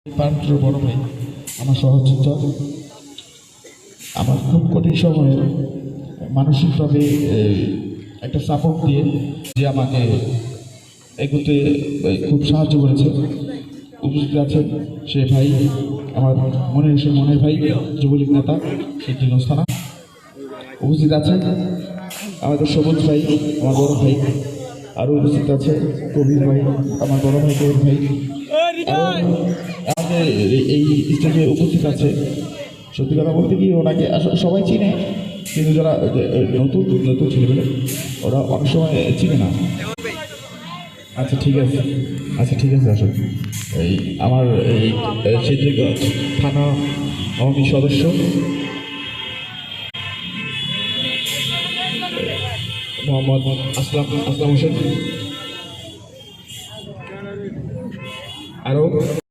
পাত্র বড় ভাই আমার সহযোদ্ধা আমার খুব কঠিন সময়ে মানসিকভাবে একটা সাপোর্ট দিয়ে যে আমাকে এগোতে খুব সাহায্য করেছে। উপস্থিত আছেন সে ভাই আমার মনের ভাই যুবলীগ নেতা সিদ্দিকুর থানা। উপস্থিত আছেন আমাদের সবুজ ভাই আমার বড় ভাই, আরও উপস্থিত আছে কবির ভাই আমার বড় ভাই কবির ভাই। আমাদের এই স্টেজে উপস্থিত আছে, সত্যি কথা বলতে কি ওনাকে সবাই চিনে, কিন্তু যারা নতুন নতুন ছেলেমেলে ওরা অনেক সময় চিনে না। আচ্ছা ঠিক আছে, আসলে এই আমার এই সিদ্দিকুর থানা আওয়ামী সদস্য মোহাম্মদ আসলাম হোসেন, আরও